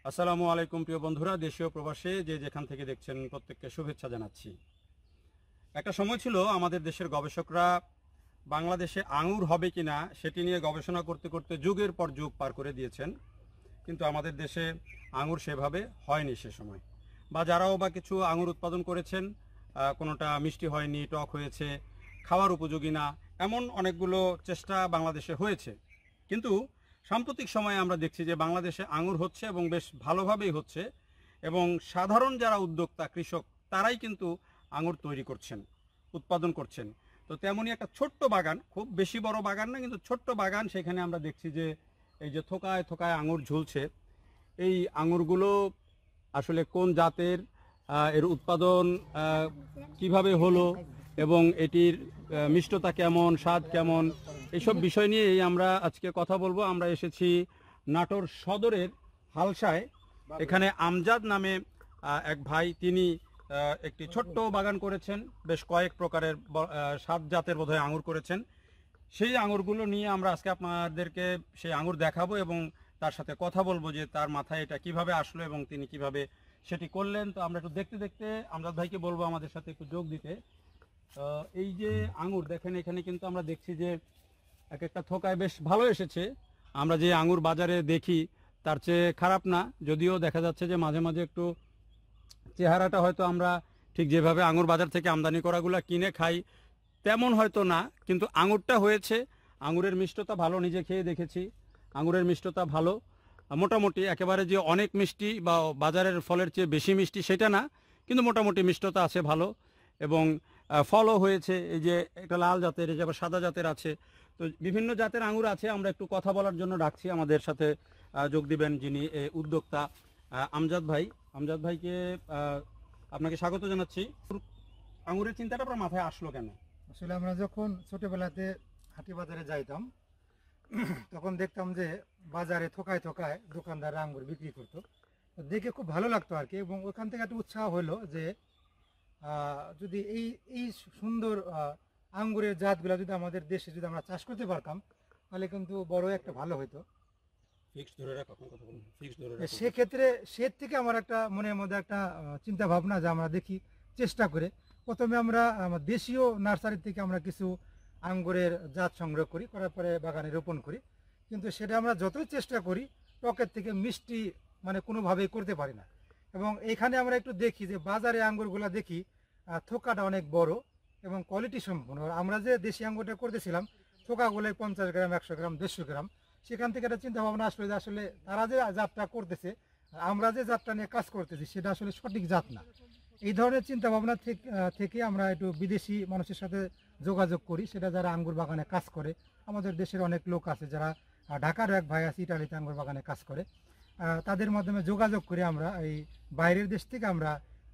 আসসালামু আলাইকুম প্রিয় বন্ধুরা, দেশীয় প্রবাসে যে যেখান থেকে দেখছেন প্রত্যেককে শুভেচ্ছা জানাচ্ছি। একটা সময় ছিল আমাদের দেশের গবেষকরা বাংলাদেশে আঙুর হবে কিনা সেটি নিয়ে গবেষণা করতে করতে যুগের পর যুগ পার করে দিয়েছেন, কিন্তু আমাদের দেশে আঙুর সেভাবে হয়নি সে সময়। বা যারাও বা কিছু আঙুর উৎপাদন করেছেন, কোনোটা মিষ্টি হয়নি, টক হয়েছে, খাওয়ার উপযোগী না, এমন অনেকগুলো চেষ্টা বাংলাদেশে হয়েছে। কিন্তু সাম্প্রতিক সময়ে আমরা দেখছি যে বাংলাদেশে আঙুর হচ্ছে এবং বেশ ভালোভাবেই হচ্ছে, এবং সাধারণ যারা উদ্যোক্তা কৃষক তারাই কিন্তু আঙুর তৈরি করছেন, উৎপাদন করছেন। তো তেমনই একটা ছোট্ট বাগান, খুব বেশি বড় বাগান না, কিন্তু ছোট্ট বাগান, সেখানে আমরা দেখছি যে এই যে থোকায় থোকায় আঙুর ঝুলছে। এই আঙুরগুলো আসলে কোন জাতের, এর উৎপাদন কিভাবে হলো এবং এটির মিষ্টতা কেমন, স্বাদ কেমন, এইসব বিষয় নিয়েই আমরা আজকে কথা বলবো। আমরা এসেছি নাটোর সদরের হালসায়। এখানে আমজাদ নামে এক ভাই, তিনি একটি ছোট্ট বাগান করেছেন, বেশ কয়েক প্রকারের 7 জাতের বোধহয় আঙুর করেছেন। সেই আঙুরগুলো নিয়ে আমরা আজকে আপনাদেরকে সেই আঙুর দেখাবো এবং তার সাথে কথা বলবো যে তার মাথায় এটা কিভাবে আসলো এবং তিনি কিভাবে সেটি করলেন। তো আমরা একটু দেখতে দেখতে আমজাদ ভাইকে বলবো আমাদের সাথে একটু যোগ দিতে। এই যে আঙুর দেখেন, এখানে কিন্তু আমরা দেখছি যে এক একটা থোকায় বেশ ভালো এসেছে। আমরা যে আঙুর বাজারে দেখি তার চেয়ে খারাপ না, যদিও দেখা যাচ্ছে যে মাঝে মাঝে একটু চেহারাটা হয়তো আমরা ঠিক যেভাবে আঙুর বাজার থেকে আমদানি করাগুলা কিনে খাই তেমন হয়তো না, কিন্তু আঙুরটা হয়েছে। আঙুরের মিষ্টতা ভালো, নিজে খেয়ে দেখেছি, আঙুরের মিষ্টতা ভালো মোটামুটি। একেবারে যে অনেক মিষ্টি বা বাজারের ফলের চেয়ে বেশি মিষ্টি সেটা না, কিন্তু মোটামুটি মিষ্টতা আছে ভালো, এবং ফলও হয়েছে। এই যে একটা লাল জাতের, এই যে আবার সাদা জাতের আছে। তো বিভিন্ন জাতের আঙুর আছে। আমরা একটু কথা বলার জন্য ডাকছি, আমাদের সাথে যোগ দিবেন যিনি উদ্যোক্তা আমজাদ ভাই। আমজাদ ভাইকে আপনাকে স্বাগত জানাচ্ছি। আঙুরের চিন্তাটা আপনার মাথায় আসলো কেন? আসলে আমরা যখন ছোটবেলাতে হাটি বাজারে যাইতাম তখন দেখতাম যে বাজারে থোকায় থোকায় দোকানদার আঙ্গুর বিক্রি করতো, তো দেখে খুব ভালো লাগতো আর কি। এবং ওখান থেকে একটা উৎসাহ হলো যে যদি এই এই সুন্দর আঙ্গুরের জাতগুলো যদি আমাদের দেশে যদি আমরা চাষ করতে পারতাম তাহলে কিন্তু বড় একটা ভালো হতো। সেক্ষেত্রে সে থেকে আমার একটা মনের মধ্যে একটা চিন্তা ভাবনা যে আমরা দেখি চেষ্টা করে প্রথমে আমরা দেশীয় নার্সারি থেকে আমরা কিছু আঙ্গুরের জাত সংগ্রহ করি, করার পরে বাগানে রোপণ করি। কিন্তু সেটা আমরা যতই চেষ্টা করি টকের থেকে মিষ্টি মানে কোনোভাবেই করতে পারি না। এবং এখানে আমরা একটু দেখি যে বাজারে আঙ্গুরগুলো দেখি থোকাটা অনেক বড় এবং কোয়ালিটি সম্পূর্ণ। আমরা যে দেশি আঙ্গুরটা করতেছিলাম থোকাগুলোই 50 গ্রাম, 100 গ্রাম, 150 গ্রাম। সেখান থেকে একটা চিন্তা ভাবনা আসলো যে আসলে তারা যে জাতটা করতেছে, আমরা যে জাতটা নিয়ে কাজ করতেছি সেটা আসলে সঠিক জাত না। এই ধরনের চিন্তা ভাবনা থেকে আমরা একটু বিদেশি মানুষের সাথে যোগাযোগ করি। সেটা যারা আঙ্গুর বাগানে কাজ করে, আমাদের দেশের অনেক লোক আছে যারা, ঢাকার এক ভাই আছে ইটালিতে আঙ্গুর বাগানে কাজ করে, তাদের মাধ্যমে যোগাযোগ করে আমরা এই বাইরের দেশ থেকে আমরা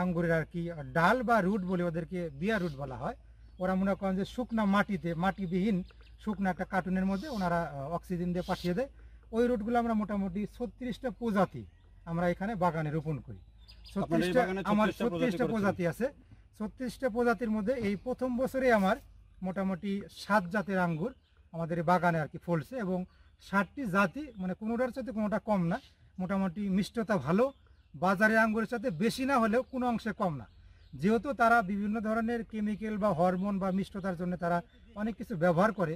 আঙ্গুরের আর কি ডাল বা রুট বলে, ওদেরকে বিয়া রুট বলা হয়। ওরা মনে করেন যে শুকনা মাটিতে, মাটিবিহীন শুকনা একটা কার্টুনের মধ্যে ওনারা অক্সিজেন দিয়ে পাঠিয়ে দেয়। ওই রুটগুলো আমরা মোটামুটি 36টা প্রজাতি আমরা এখানে বাগানে রোপণ করি। আমার 36টা প্রজাতি আছে। 36টা প্রজাতির মধ্যে এই প্রথম বছরে আমার মোটামুটি 7 জাতের আঙ্গুর আমাদের বাগানে আর কি ফলছে, এবং 60টি জাতি, মানে কোনোটার সাথে কোনোটা কম না। মোটামুটি মিষ্টতা ভালো, বাজারে আঙ্গুরের সাথে বেশি না হলেও কোনো অংশে কম না। যেহেতু তারা বিভিন্ন ধরনের কেমিক্যাল বা হরমোন বা মিষ্টতার জন্য তারা অনেক কিছু ব্যবহার করে,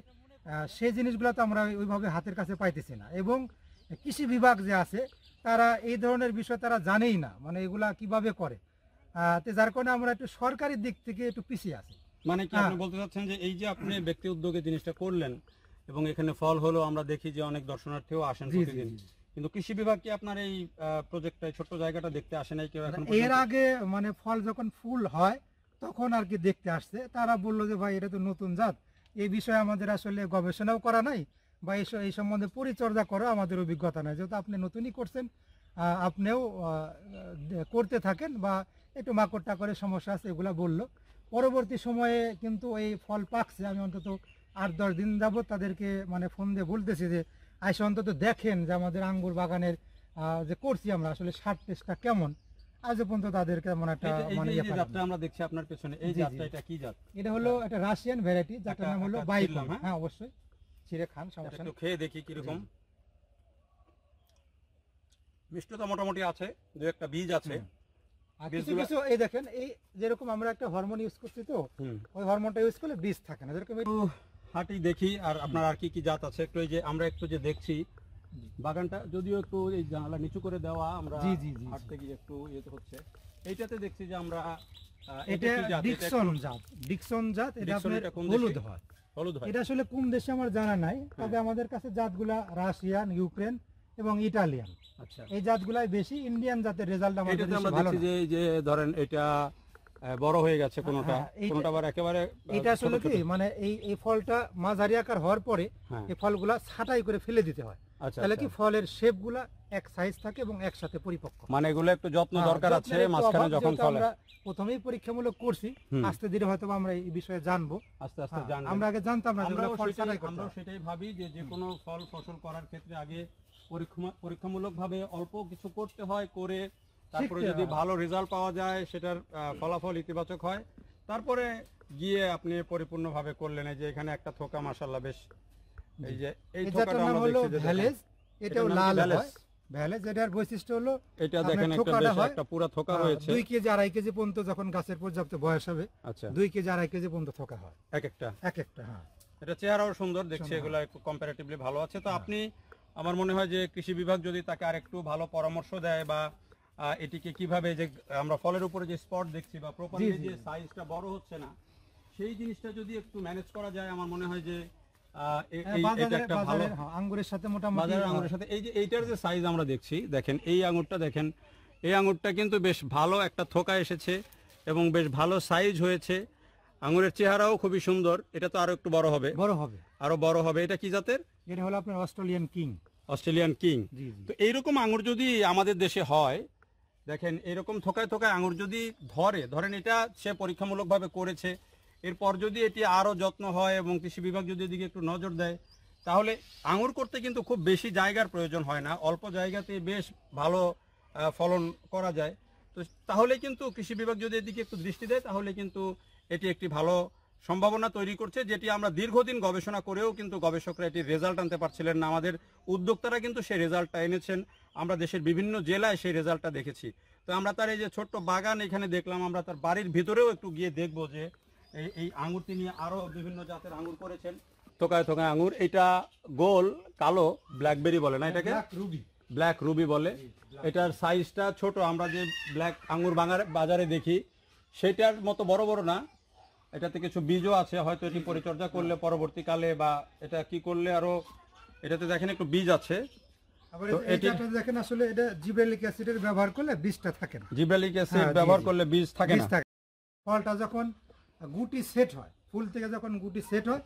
সেই জিনিসগুলো তো আমরা ওইভাবে হাতের কাছে পাইতেছি না। এবং কৃষি বিভাগ যে আছে তারা এই ধরনের বিষয় তারা জানেই না, মানে এগুলা কিভাবে করে। তো যার কারণে আমরা একটু সরকারি দিক থেকে একটু পিছিয়ে আছি। মানে কি আপনি বলতে চাচ্ছেন যে এই যে আপনি ব্যক্তি উদ্যোগে জিনিসটা করলেন এবং এখানে ফল হলো, আমরা দেখি যে অনেক দর্শনার্থীও আসেন প্রতিদিন, কিন্তু কৃষি বিভাগ কি আপনার এই প্রজেক্টটা, ছোট্ট জায়গাটা দেখতে আসে নাই কেউ এখন? এর আগে মানে ফল যখন ফুল হয় তখন আর কি দেখতে আসছে। তারা বললো যে ভাই এটা তো নতুন জাত, এই বিষয়ে আমাদের আসলে গবেষণাও করা নাই বা এই সম্বন্ধে পরিচর্যা করা আমাদের অভিজ্ঞতা নাই। যেহেতু আপনি নতুনই করছেন, আপনিও করতে থাকেন বা একটু মাকড়টা করে সমস্যা আছে এগুলা বললো। পরবর্তী সময়ে কিন্তু এই ফল পাকছে। আমি অন্তত 8-10 দিন যাবত তাদেরকে মানে ফোন দিয়ে বলতেছি যে আইসা অন্তত দেখেন যে আমাদের আঙ্গুর বাগানের যে করছি আমরা আসলে স্বাদ টেস্টটা কেমন। আজ পর্যন্ত তাদের কেমন একটা মানে এই ইয়ে যে পাইনি। জাতটা আমরা দেখছি আপনার পেছনে, এই জি, জি। জাতটা এটা কি জাত? এটা হলো একটা রাশিয়ান ভ্যারাইটি যার নাম হলো একটা বাইকন। ছিললাম, হ্যাঁ? হ্যাঁ অবশ্যই ছিঁড়ে খান, এটা সমস্যা একটু নেই। খেয়ে দেখি কিরকম। মিষ্টতা মোটামুটি আছে, দু একটা বীজ আছে। আর কিছু বীজগুলা- কিছু এই দেখেন, এই যেরকম আমরা একটা হরমোন ইউজ করছি তো, হুম। ওই হরমোনটা ইউজ করলে বীজ থাকে না, যেরকম একটু হাঁটি দেখি, আর আপনার আর কি কি জাত আছে একটু, এই যে আমরা একটু যে দেখছি বাগানটা, যদিও একটু এই জানালা নিচু করে দেওয়া, আমরা জি, জি, জি, হাঁটতে গিয়ে একটু ইয়ে হচ্ছে। এইটাতে দেখছি যে আমরা এটা কি জাত? ডিকসন জাত। ডিকসন জাত, এটা ডিকসন, আপনার এটা কোন হলুদ দেশে? হয়। হলুদ হয়। এটা আসলে কোন দেশে আমার জানা নাই, তবে আমাদের কাছে জাতগুলা রাশিয়ান, ইউক্রেন এবং ইটালিয়ান, আচ্ছা, এই জাতগুলাই বেশি। ইন্ডিয়ান জাতের রেজাল্ট আমাদের এটাতে দেশে আমরা ভালো দেখছি না। যে এই যে ধরেন এটা বড় হয়ে গেছে কোনোটা, হ্যাঁ, এইটা- কোনোটা আবার একেবারে এটা আসলে ছোট ছোট। কি মানে এই ফলটা মাঝারি আকার হওয়ার পরে হ্যাঁ। এই ফলগুলা ছাঁটাই করে ফেলে দিতে হয়, আচ্ছা, তাহলে কি আচ্ছা। ফলের শেপগুলা এক সাইজ থাকে এবং একসাথে পরিপক্ক। মানে এগুলো একটু যত্ন হ্যাঁ, দরকার আছে যত্নের একটু মাঝখানে অভাব, যখন যেহেতু ফলে। আমরা প্রথমেই পরীক্ষামূলক করছি, হুম। আস্তে ধীরে হয়তো আমরা এই বিষয়ে জানবো। আস্তে আস্তে হ্যাঁ, জানবেন। আমরা আগে জানতাম না যেগুলো আমরাও ফল সেটাই- ছাঁটাই করতে আমরাও হয়। সেটাই ভাবি যে যে কোনো ফল ফসল করার ক্ষেত্রে আগে পরীক্ষামূলক ভাবে অল্প কিছু করতে হয়, করে তারপরে শিখতে যদি হয়। ভালো রেজাল্ট পাওয়া যায়, সেটার ফলাফল ইতিবাচক হয়, তারপরে গিয়ে আপনি পরিপূর্ণভাবে করলেন। এই যে এখানে একটা থোকা মাশাআল্লাহ বেশ, এই যে এই এই থোকাটা জাতটার নাম আমরা হলো দেখছি যে দেখেন। ভ্যালেজ, এটাও এটার নাম কি লাল ভ্যালেজ? হয়। ভ্যালেজ, এটার বৈশিষ্ট্য হলো এটা আপনার দেখেন একটা থোকাটা বেশ হয়, একটা পুরো থোকা রয়েছে। 2 কেজি 2.5 কেজি পর্যন্ত যখন গাছের পর্যাপ্ত বয়স হবে, আচ্ছা, 2 কেজি 2.5 কেজি পর্যন্ত থোকা হয় এক একটা। এক একটা। হ্যাঁ, এটা চেহারাও সুন্দর দেখছি, সুন্দর। এগুলো একটু কম্পারেটিভলি ভালো আছে। তো আপনি, আমার মনে হয় যে কৃষি বিভাগ যদি তাকে আরেকটু ভালো পরামর্শ দেয়, বা এটিকে কিভাবে, যে আমরা ফলের উপরে যে স্পট দেখছি বা প্রপারলি জি, জি। যে সাইজটা বড় হচ্ছে না, সেই জিনিসটা যদি একটু ম্যানেজ করা যায়, আমার মনে হয় যে এটা একটা ভালো বাজারের আঙ্গুরের সাথে মোটামুটি বাজারের আঙুরের সাথে। এই যে এইটার যে সাইজ আমরা দেখছি, দেখেন এই আঙুরটা, দেখেন এই আঙুরটা কিন্তু বেশ ভালো একটা থোকা এসেছে এবং বেশ ভালো সাইজ হয়েছে। আঙুরের চেহারাও খুবই সুন্দর। এটা তো আরো একটু বড় হবে, বড় হবে। আরো বড় হবে। এটা কি জাতের? এটা হলো আপনার অস্ট্রেলিয়ান কিং। Australian king. জি, জি। তো এইরকম আঙুর যদি আমাদের দেশে হয়, দেখেন এরকম থোকায় থোকায় আঙুর যদি ধরেন এটা সে পরীক্ষামূলকভাবে করেছে, এরপর যদি এটি আরো যত্ন হয় এবং কৃষি বিভাগ যদি এদিকে একটু নজর দেয়, তাহলে আঙুর করতে কিন্তু খুব বেশি জায়গার প্রয়োজন হয় না, অল্প জায়গাতে বেশ ভালো ফলন করা যায়। তো তাহলে কিন্তু কৃষি বিভাগ যদি এদিকে একটু দৃষ্টি দেয়, তাহলে কিন্তু এটি একটি ভালো সম্ভাবনা তৈরি করছে, যেটি আমরা দীর্ঘদিন গবেষণা করেও কিন্তু গবেষকরা এটির রেজাল্ট আনতে পারছিলেন না। আমাদের উদ্যোক্তারা কিন্তু সেই রেজাল্টটা এনেছেন, আমরা দেশের বিভিন্ন জেলায় সেই রেজাল্টটা দেখেছি। তো আমরা তার এই যে ছোট্ট বাগান এখানে দেখলাম, আমরা তার বাড়ির ভিতরেও একটু গিয়ে দেখবো যে এই আঙুর তিনি আরো বিভিন্ন জাতের আঙুর করেছেন। থোকায় থোকায় আঙুর, এটা গোল কালো ব্ল্যাকবেরি বলে না এটাকে? রুবি। ব্ল্যাক রুবি বলে। এটার সাইজটা ছোট, আমরা যে ব্ল্যাক আঙুর বাজারে দেখি সেটার মতো বড় বড় না। এটাতে কিছু বীজও আছে, হয়তো এটি পরিচর্যা করলে পরবর্তীকালে, বা এটা কি করলে আরো, এটাতে দেখেন একটু বীজ আছে। আবার তো এই এটি- জাতটা দেখেন, আসলে এটা জিব্রেলিক অ্যাসিডের ব্যবহার করলে বীজটা থাকে না। জিবেলিক অ্যাসিড হ্যাঁ, জি, ব্যবহার জি। করলে বীজ থাকে বীজ না। থাকে। ফলটা যখন গুটি সেট হয়, ফুল থেকে যখন গুটি সেট হয়,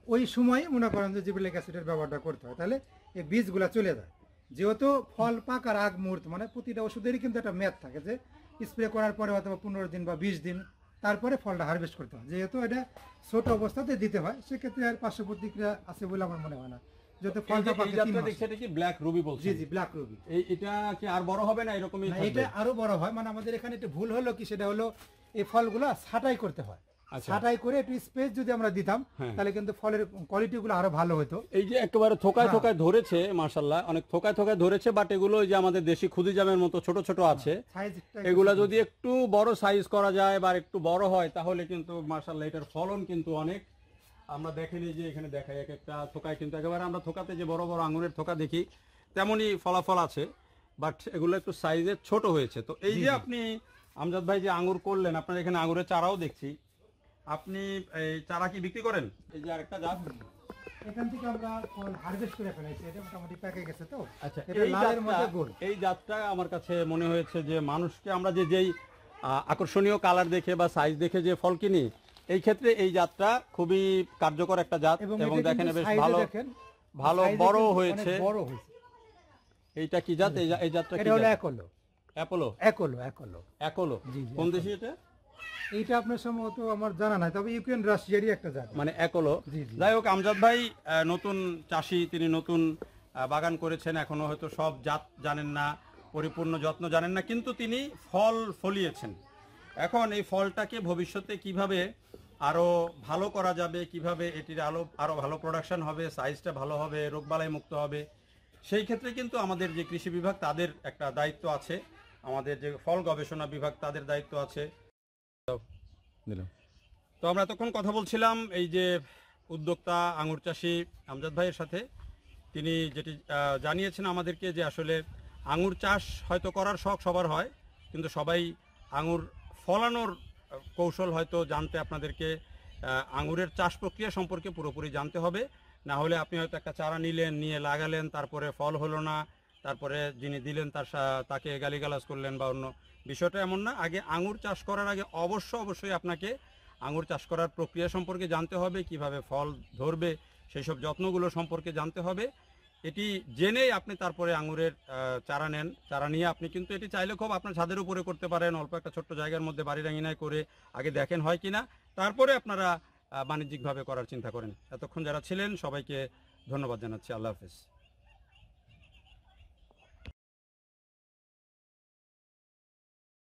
ওই সময় মনে করেন যে জিব্রেলিক অ্যাসিডের ব্যবহারটা করতে হয়, তাহলে এই বীজগুলা চলে যায়। যেহেতু ফল পাকার আগ মুহূর্ত, মানে প্রতিটা ওষুধেরই কিন্তু একটা মেয়াদ থাকে, যে স্প্রে করার পরে হয়তো 15 দিন বা 20 দিন তারপরে ফলটা হারভেস্ট করতে হয়। যেহেতু এটা ছোট অবস্থাতে দিতে হয়, সেক্ষেত্রে আর পার্শ্ব প্রতিক্রিয়া আছে বলে আমার মনে হয় না। যেহেতু এই ফলটা যে- এই পাকে 3 জাতটা মাস। দেখছি, এটা কি ব্ল্যাক রুবি বলছে? জি, জি, ব্ল্যাক রুবি। এটা কি আর বড় হবে না, এরকমই না, থাকবে? এটা আরো বড় হয়। মানে আমাদের এখানে একটু ভুল হলো কি, সেটা হলো এই ফলগুলো ছাঁটাই করতে হয়। আচ্ছা। ছাঁটাই করে একটু স্পেস যদি আমরা দিতাম, হ্যাঁ। তাহলে কিন্তু ফলের কোয়ালিটি গুলো আরো ভালো হতো। এই যে একেবারে থোকায় হ্যাঁ। থোকায় ধরেছে, মাশাআল্লাহ অনেক থোকায় থোকায় ধরেছে, বাট এগুলো ওই যে আমাদের দেশি খুদি জামের মতো ছোট ছোট আছে। সাইজটা এগুলা যদি একটু বড় সাইজ করা যায় বা একটু বড় হয়, তাহলে কিন্তু মাশাআল্লাহ এটার ফলন কিন্তু অনেক। আমরা দেখেনি যে এখানে দেখাই এক একটা থোকায়, কিন্তু একেবারে আমরা থোকাতে যে বড় বড় আঙুরের থোকা দেখি তেমনই ফলাফল আছে, বাট এগুলো একটু সাইজে ছোট হয়েছে। তো এই যে আপনি আমজাদ ভাই যে আঙুর করলেন, আপনার এখানে আঙুরের চারাও দেখছি, আপনি এই চারা কি বিক্রি করেন? এই যে আরেকটা জাত, এখান থেকে আমরা ফল হারভেস্ট করে ফেলাইছি, এটা মোটামুটি পেকে গেছে। তো আচ্ছা, এটা এই লালের জাতটা- মধ্যে গোল। এই জাতটা আমার কাছে মনে হয়েছে যে মানুষকে আমরা যেই আকর্ষণীয় কালার দেখে বা সাইজ দেখে যে ফল কিনি, এই ক্ষেত্রে এই জাতটা খুবই কার্যকর একটা জাত, এবং এটা দেখেন কিন্তু বেশ size-এ ভালো দেখেন, ভালো size-এ বড় কিন্তু হয়েছে। অনেক বড় হয়েছে। এইটা কি জাত? এই জাতটা কি এটা হলো জাত? একলো। অ্যাপোলো। একলো। অ্যাপোলো জি, জি, কোন দেশি এটা? এইটা আপনার সম্ভবত আমার জানা নাই, তবে ইউক্রেন রাশিয়ারই একটা জাত। মানে অ্যাপোলো। জি, জি। যাই হোক, আমজাদ ভাই নতুন চাষি, তিনি নতুন বাগান করেছেন, এখনো হয়তো সব জাত জানেন না, পরিপূর্ণ যত্ন জানেন না, কিন্তু তিনি ফল ফলিয়েছেন। এখন এই ফলটাকে ভবিষ্যতে কিভাবে আরও ভালো করা যাবে, কিভাবে এটির আরও ভালো প্রোডাকশন হবে, সাইজটা ভালো হবে, রোগবালাই মুক্ত হবে, সেই ক্ষেত্রে কিন্তু আমাদের যে কৃষি বিভাগ তাদের একটা দায়িত্ব আছে, আমাদের যে ফল গবেষণা বিভাগ তাদের দায়িত্ব আছে। তো আমরা এতক্ষণ কথা বলছিলাম এই যে উদ্যোক্তা আঙুর চাষি আমজাদ ভাইয়ের সাথে। তিনি যেটি জানিয়েছেন আমাদেরকে যে আসলে আঙুর চাষ হয়তো করার শখ সবার হয়, কিন্তু সবাই আঙুর ফলানোর কৌশল হয়তো জানতে আপনাদেরকে আঙুরের চাষ প্রক্রিয়া সম্পর্কে পুরোপুরি জানতে হবে। না হলে আপনি হয়তো একটা চারা নিলেন, নিয়ে লাগালেন, তারপরে ফল হলো না, তারপরে যিনি দিলেন তাকে গালিগালাজ করলেন বা অন্য। বিষয়টা এমন না। আগে আঙুর চাষ করার আগে অবশ্যই আপনাকে আঙুর চাষ করার প্রক্রিয়া সম্পর্কে জানতে হবে, কিভাবে ফল ধরবে সেই সব যত্নগুলো সম্পর্কে জানতে হবে। এটি জেনেই আপনি তারপরে আঙুরের চারা নেন। চারা নিয়ে আপনি কিন্তু এটি চাইলে খুব আপনার ছাদের উপরে করতে পারেন, অল্প একটা ছোট্ট জায়গার মধ্যে বাড়ির আঙিনায় করে আগে দেখেন হয় কিনা, তারপরে আপনারা বাণিজ্যিকভাবে করার চিন্তা করেন। এতক্ষণ যারা ছিলেন সবাইকে ধন্যবাদ জানাচ্ছি। আল্লাহ হাফেজ।